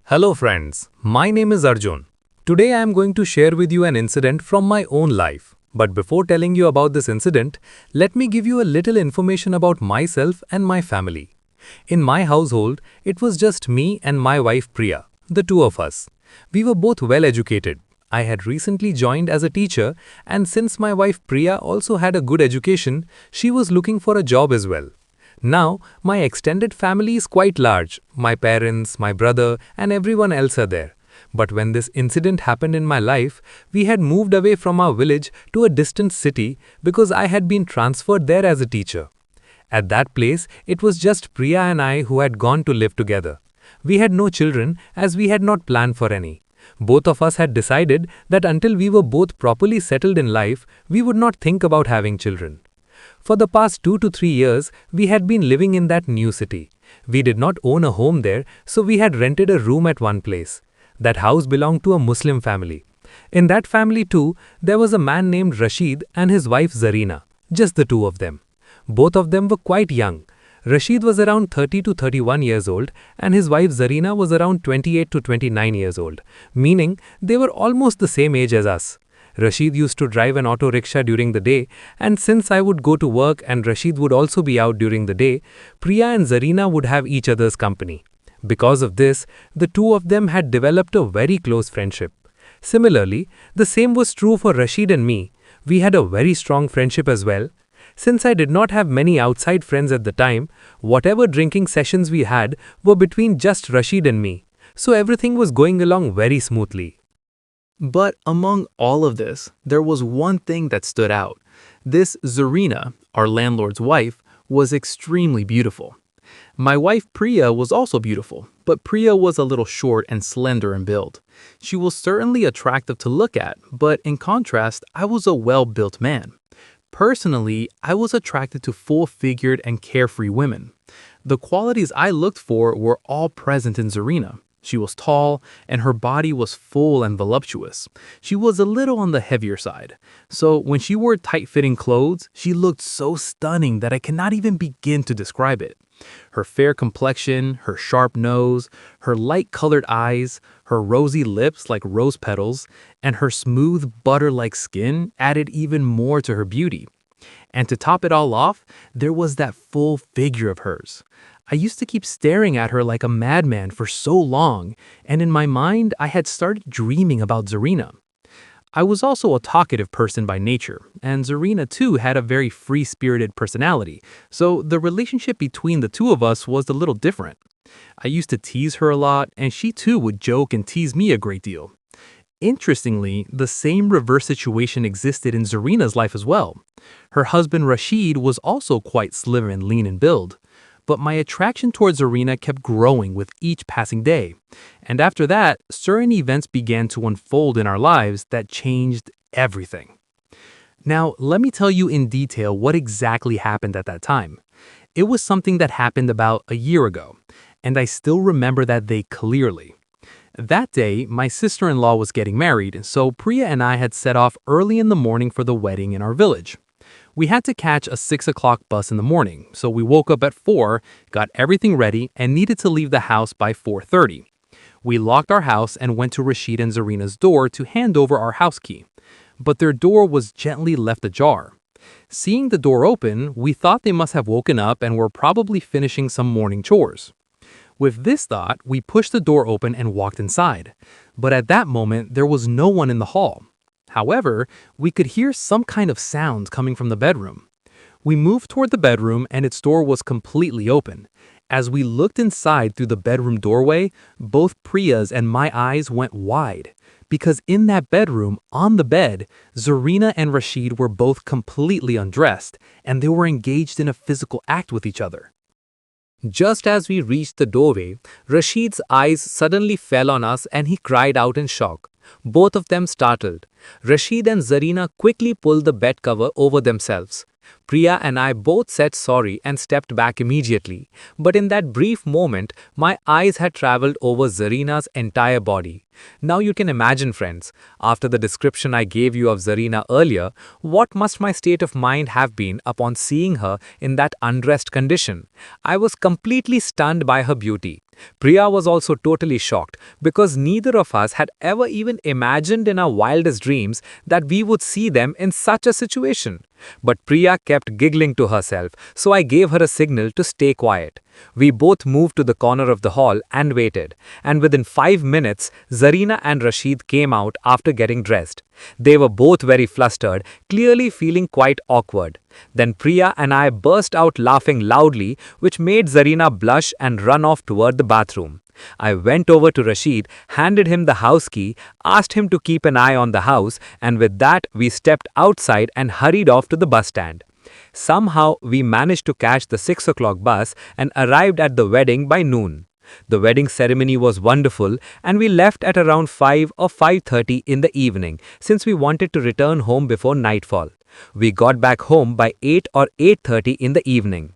Hello friends, my name is Arjun. Today I am going to share with you an incident from my own life. But before telling you about this incident, let me give you a little information about myself and my family. In my household, it was just me and my wife Priya, the two of us. We were both well educated. I had recently joined as a teacher, and since my wife Priya also had a good education, she was looking for a job as well. Now, my extended family is quite large. My parents, my brother, and everyone else are there. But when this incident happened in my life, we had moved away from our village to a distant city because I had been transferred there as a teacher. At that place, it was just Priya and I who had gone to live together. We had no children as we had not planned for any. Both of us had decided that until we were both properly settled in life, we would not think about having children. For the past 2 to 3 years, we had been living in that new city. We did not own a home there, so we had rented a room at one place. That house belonged to a Muslim family. In that family too, there was a man named Rashid and his wife Zarina, just the two of them. Both of them were quite young. Rashid was around 30 to 31 years old and his wife Zarina was around 28 to 29 years old, meaning they were almost the same age as us. Rashid used to drive an auto rickshaw during the day, and since I would go to work and Rashid would also be out during the day, Priya and Zarina would have each other's company. Because of this, the two of them had developed a very close friendship. Similarly, the same was true for Rashid and me. We had a very strong friendship as well. Since I did not have many outside friends at the time, whatever drinking sessions we had were between just Rashid and me. So everything was going along very smoothly. But among all of this, there was one thing that stood out. This Zarina, our landlord's wife, was extremely beautiful. My wife Priya was also beautiful, but Priya was a little short and slender in build. She was certainly attractive to look at, but in contrast, I was a well-built man. Personally, I was attracted to full-figured and carefree women. The qualities I looked for were all present in Zarina. She was tall, and her body was full and voluptuous. She was a little on the heavier side. So when she wore tight-fitting clothes, she looked so stunning that I cannot even begin to describe it. Her fair complexion, her sharp nose, her light-colored eyes, her rosy lips like rose petals, and her smooth, butter-like skin added even more to her beauty. And to top it all off, there was that full figure of hers. I used to keep staring at her like a madman for so long, and in my mind, I had started dreaming about Zarina. I was also a talkative person by nature, and Zarina too had a very free-spirited personality, so the relationship between the two of us was a little different. I used to tease her a lot, and she too would joke and tease me a great deal. Interestingly, the same reverse situation existed in Zarina's life as well. Her husband Rashid was also quite slim and lean in build. But my attraction towards Zarina kept growing with each passing day. And after that, certain events began to unfold in our lives that changed everything. Now, let me tell you in detail what exactly happened at that time. It was something that happened about a year ago, and I still remember that day clearly. That day, my sister-in-law was getting married, so Priya and I had set off early in the morning for the wedding in our village. We had to catch a 6 o'clock bus in the morning, so we woke up at 4, got everything ready, and needed to leave the house by 4:30. We locked our house and went to Rashid and Zarina's door to hand over our house key. But their door was gently left ajar. Seeing the door open, we thought they must have woken up and were probably finishing some morning chores. With this thought, we pushed the door open and walked inside. But at that moment, there was no one in the hall. However, we could hear some kind of sounds coming from the bedroom. We moved toward the bedroom and its door was completely open. As we looked inside through the bedroom doorway, both Priya's and my eyes went wide. Because in that bedroom, on the bed, Zarina and Rashid were both completely undressed, and they were engaged in a physical act with each other. Just as we reached the doorway, Rashid's eyes suddenly fell on us and he cried out in shock. Both of them startled. Rashid and Zarina quickly pulled the bed cover over themselves. Priya and I both said sorry and stepped back immediately, but in that brief moment, my eyes had traveled over Zarina's entire body. Now you can imagine, friends, after the description I gave you of Zarina earlier, what must my state of mind have been upon seeing her in that undressed condition? I was completely stunned by her beauty. Priya was also totally shocked because neither of us had ever even imagined in our wildest dreams that we would see them in such a situation. But Priya kept giggling to herself, so I gave her a signal to stay quiet. We both moved to the corner of the hall and waited, and within 5 minutes, Zarina and Rashid came out after getting dressed. They were both very flustered, clearly feeling quite awkward. Then Priya and I burst out laughing loudly, which made Zarina blush and run off toward the bathroom. I went over to Rashid, handed him the house key, asked him to keep an eye on the house, and with that, we stepped outside and hurried off to the bus stand. Somehow, we managed to catch the 6 o'clock bus and arrived at the wedding by noon. The wedding ceremony was wonderful, and we left at around 5 or 5:30 in the evening since we wanted to return home before nightfall. We got back home by 8 or 8:30 in the evening.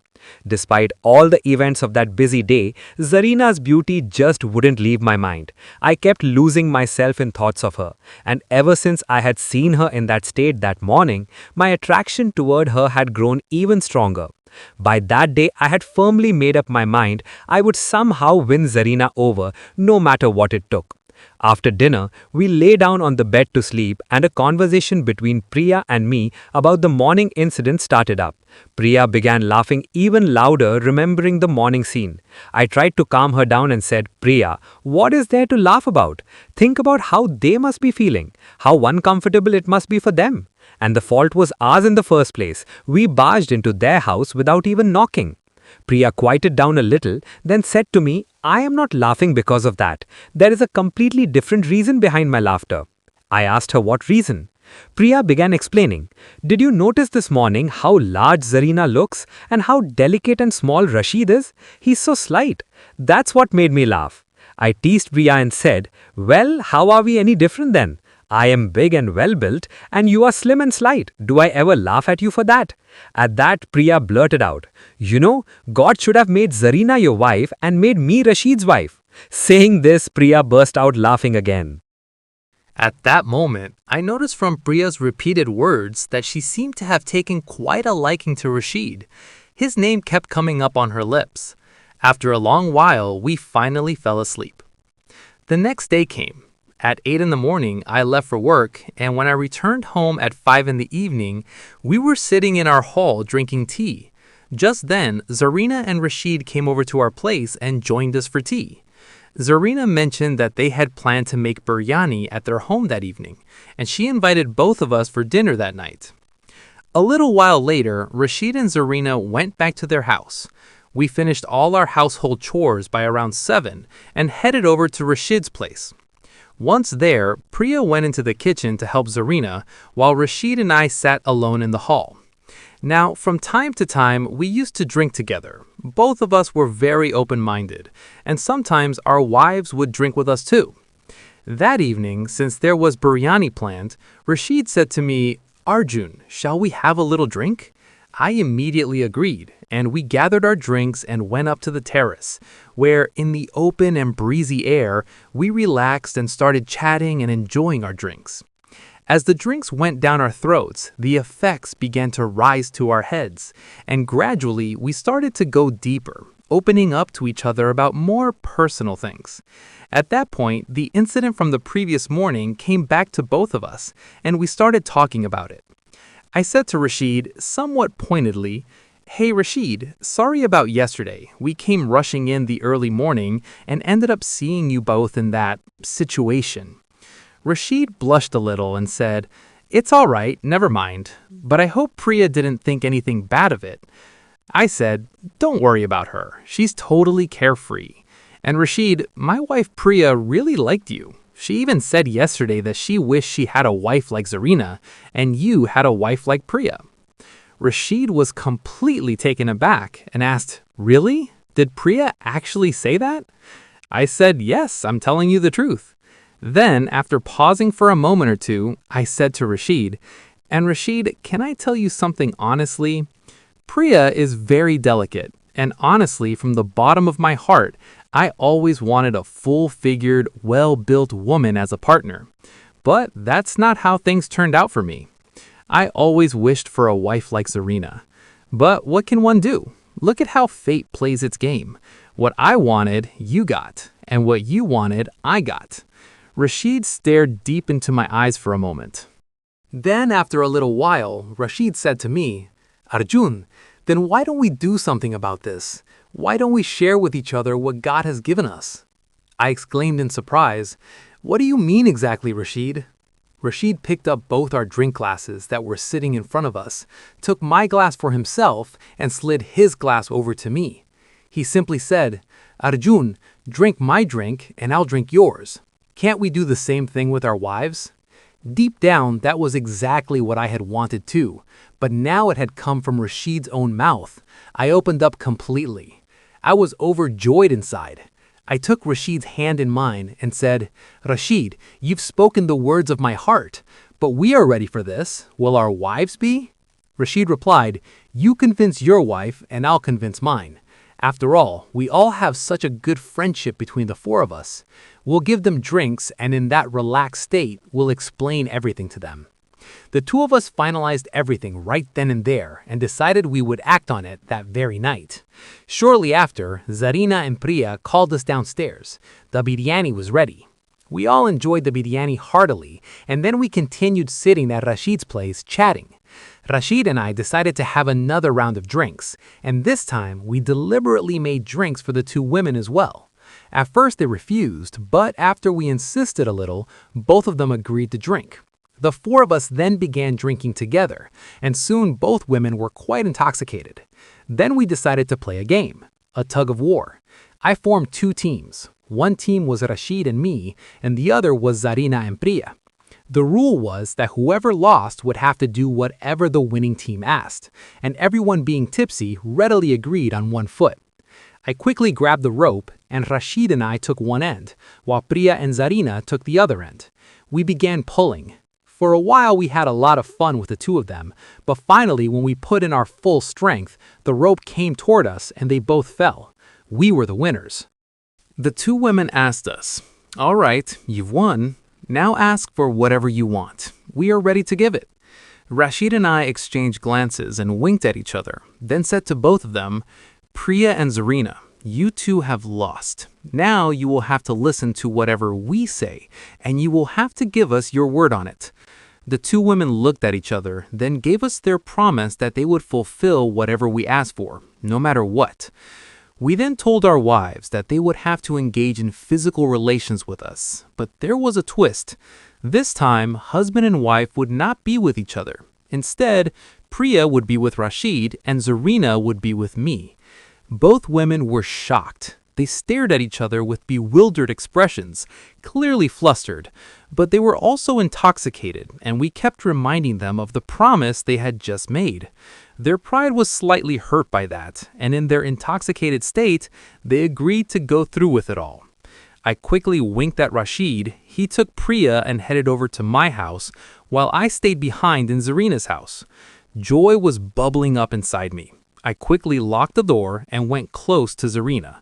Despite all the events of that busy day, Zarina's beauty just wouldn't leave my mind. I kept losing myself in thoughts of her, and ever since I had seen her in that state that morning, my attraction toward her had grown even stronger. By that day, I had firmly made up my mind I would somehow win Zarina over, no matter what it took. After dinner, we lay down on the bed to sleep and a conversation between Priya and me about the morning incident started up. Priya began laughing even louder, remembering the morning scene. I tried to calm her down and said, "Priya, what is there to laugh about? Think about how they must be feeling, how uncomfortable it must be for them. And the fault was ours in the first place. We barged into their house without even knocking." Priya quieted down a little, then said to me, "I am not laughing because of that. There is a completely different reason behind my laughter." I asked her what reason. Priya began explaining. "Did you notice this morning how large Zarina looks and how delicate and small Rashid is? He's so slight. That's what made me laugh." I teased Priya and said, "Well, how are we any different then? I am big and well-built, and you are slim and slight. Do I ever laugh at you for that?" At that, Priya blurted out, "You know, God should have made Zarina your wife and made me Rashid's wife." Saying this, Priya burst out laughing again. At that moment, I noticed from Priya's repeated words that she seemed to have taken quite a liking to Rashid. His name kept coming up on her lips. After a long while, we finally fell asleep. The next day came. At 8 in the morning, I left for work, and when I returned home at 5 in the evening, we were sitting in our hall drinking tea. Just then, Zarina and Rashid came over to our place and joined us for tea. Zarina mentioned that they had planned to make biryani at their home that evening, and she invited both of us for dinner that night. A little while later, Rashid and Zarina went back to their house. We finished all our household chores by around 7 and headed over to Rashid's place. Once there, Priya went into the kitchen to help Zarina, while Rashid and I sat alone in the hall. Now, from time to time, we used to drink together. Both of us were very open-minded, and sometimes our wives would drink with us too. That evening, since there was biryani planned, Rashid said to me, "Arjun, shall we have a little drink?" I immediately agreed, and we gathered our drinks and went up to the terrace, where, in the open and breezy air, we relaxed and started chatting and enjoying our drinks. As the drinks went down our throats, the effects began to rise to our heads, and gradually we started to go deeper, opening up to each other about more personal things. At that point, the incident from the previous morning came back to both of us, and we started talking about it. I said to Rashid, somewhat pointedly, "Hey Rashid, sorry about yesterday. We came rushing in the early morning and ended up seeing you both in that situation." Rashid blushed a little and said, "It's all right, never mind, but I hope Priya didn't think anything bad of it." I said, "Don't worry about her. She's totally carefree." And Rashid, my wife Priya really liked you. She even said yesterday that she wished she had a wife like Zarina, and you had a wife like Priya. Rashid was completely taken aback and asked, "Really? Did Priya actually say that?" I said, "Yes, I'm telling you the truth." Then, after pausing for a moment or two, I said to Rashid, And Rashid, can I tell you something honestly? Priya is very delicate, and honestly, from the bottom of my heart, I always wanted a full-figured, well-built woman as a partner. But that's not how things turned out for me. I always wished for a wife like Zarina. But what can one do? Look at how fate plays its game. What I wanted, you got, and what you wanted, I got. Rashid stared deep into my eyes for a moment. Then, after a little while, Rashid said to me, Arjun, then why don't we do something about this? Why don't we share with each other what God has given us? I exclaimed in surprise, What do you mean exactly, Rashid? Rashid picked up both our drink glasses that were sitting in front of us, took my glass for himself, and slid his glass over to me. He simply said, Arjun, drink my drink and I'll drink yours. Can't we do the same thing with our wives? Deep down, that was exactly what I had wanted too, but now it had come from Rashid's own mouth. I opened up completely. I was overjoyed inside. I took Rashid's hand in mine and said, Rashid, you've spoken the words of my heart, but we are ready for this. Will our wives be? Rashid replied, You convince your wife and I'll convince mine. After all, we all have such a good friendship between the four of us. We'll give them drinks and in that relaxed state, we'll explain everything to them. The two of us finalized everything right then and there and decided we would act on it that very night. Shortly after, Zarina and Priya called us downstairs. The biryani was ready. We all enjoyed the biryani heartily, and then we continued sitting at Rashid's place chatting. Rashid and I decided to have another round of drinks, and this time we deliberately made drinks for the two women as well. At first they refused, but after we insisted a little, both of them agreed to drink. The four of us then began drinking together, and soon both women were quite intoxicated. Then we decided to play a game, a tug of war. I formed two teams. One team was Rashid and me, and the other was Zarina and Priya. The rule was that whoever lost would have to do whatever the winning team asked, and everyone being tipsy readily agreed on one foot. I quickly grabbed the rope, and Rashid and I took one end, while Priya and Zarina took the other end. We began pulling. For a while we had a lot of fun with the two of them, but finally when we put in our full strength, the rope came toward us and they both fell. We were the winners. The two women asked us, All right, you've won. Now ask for whatever you want. We are ready to give it. Rashid and I exchanged glances and winked at each other, then said to both of them, Priya and Zarina, you two have lost. Now you will have to listen to whatever we say, and you will have to give us your word on it. The two women looked at each other, then gave us their promise that they would fulfill whatever we asked for, no matter what. We then told our wives that they would have to engage in physical relations with us, but there was a twist. This time, husband and wife would not be with each other. Instead, Priya would be with Rashid and Zarina would be with me. Both women were shocked. They stared at each other with bewildered expressions, clearly flustered, but they were also intoxicated, and we kept reminding them of the promise they had just made. Their pride was slightly hurt by that, and in their intoxicated state, they agreed to go through with it all. I quickly winked at Rashid. He took Priya and headed over to my house, while I stayed behind in Zarina's house. Joy was bubbling up inside me. I quickly locked the door and went close to Zarina.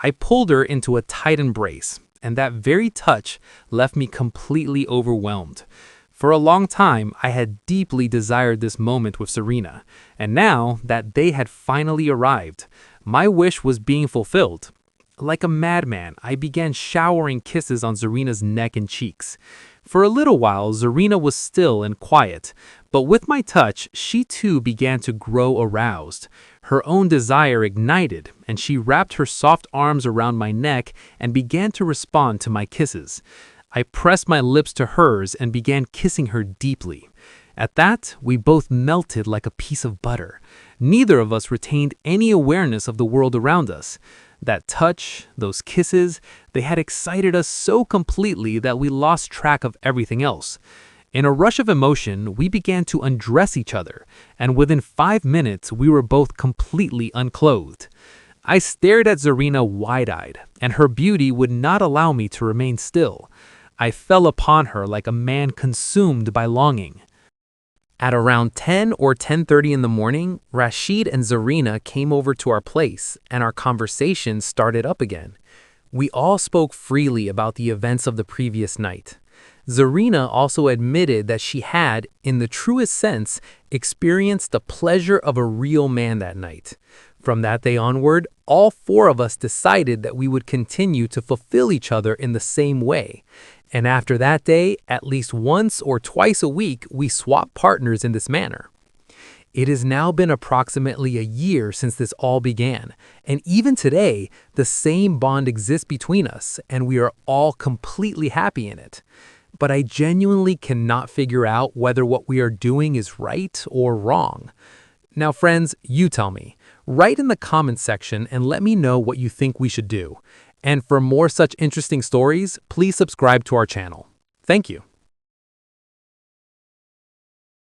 I pulled her into a tight embrace, and that very touch left me completely overwhelmed. For a long time, I had deeply desired this moment with Zarina, and now that they had finally arrived, my wish was being fulfilled. Like a madman, I began showering kisses on Zarina's neck and cheeks. For a little while, Zarina was still and quiet, but with my touch, she too began to grow aroused. Her own desire ignited, and she wrapped her soft arms around my neck and began to respond to my kisses. I pressed my lips to hers and began kissing her deeply. At that, we both melted like a piece of butter. Neither of us retained any awareness of the world around us. That touch, those kisses, they had excited us so completely that we lost track of everything else. In a rush of emotion, we began to undress each other, and within 5 minutes, we were both completely unclothed. I stared at Zarina wide-eyed, and her beauty would not allow me to remain still. I fell upon her like a man consumed by longing. At around 10 or 10:30 in the morning, Rashid and Zarina came over to our place and our conversation started up again. We all spoke freely about the events of the previous night. Zarina also admitted that she had, in the truest sense, experienced the pleasure of a real man that night. From that day onward, all four of us decided that we would continue to fulfill each other in the same way. And after that day, at least once or twice a week, we swapped partners in this manner. It has now been approximately a year since this all began, and even today, the same bond exists between us, and we are all completely happy in it. But I genuinely cannot figure out whether what we are doing is right or wrong. Now, friends, you tell me. Write in the comments section and let me know what you think we should do. And for more such interesting stories, please subscribe to our channel. Thank you.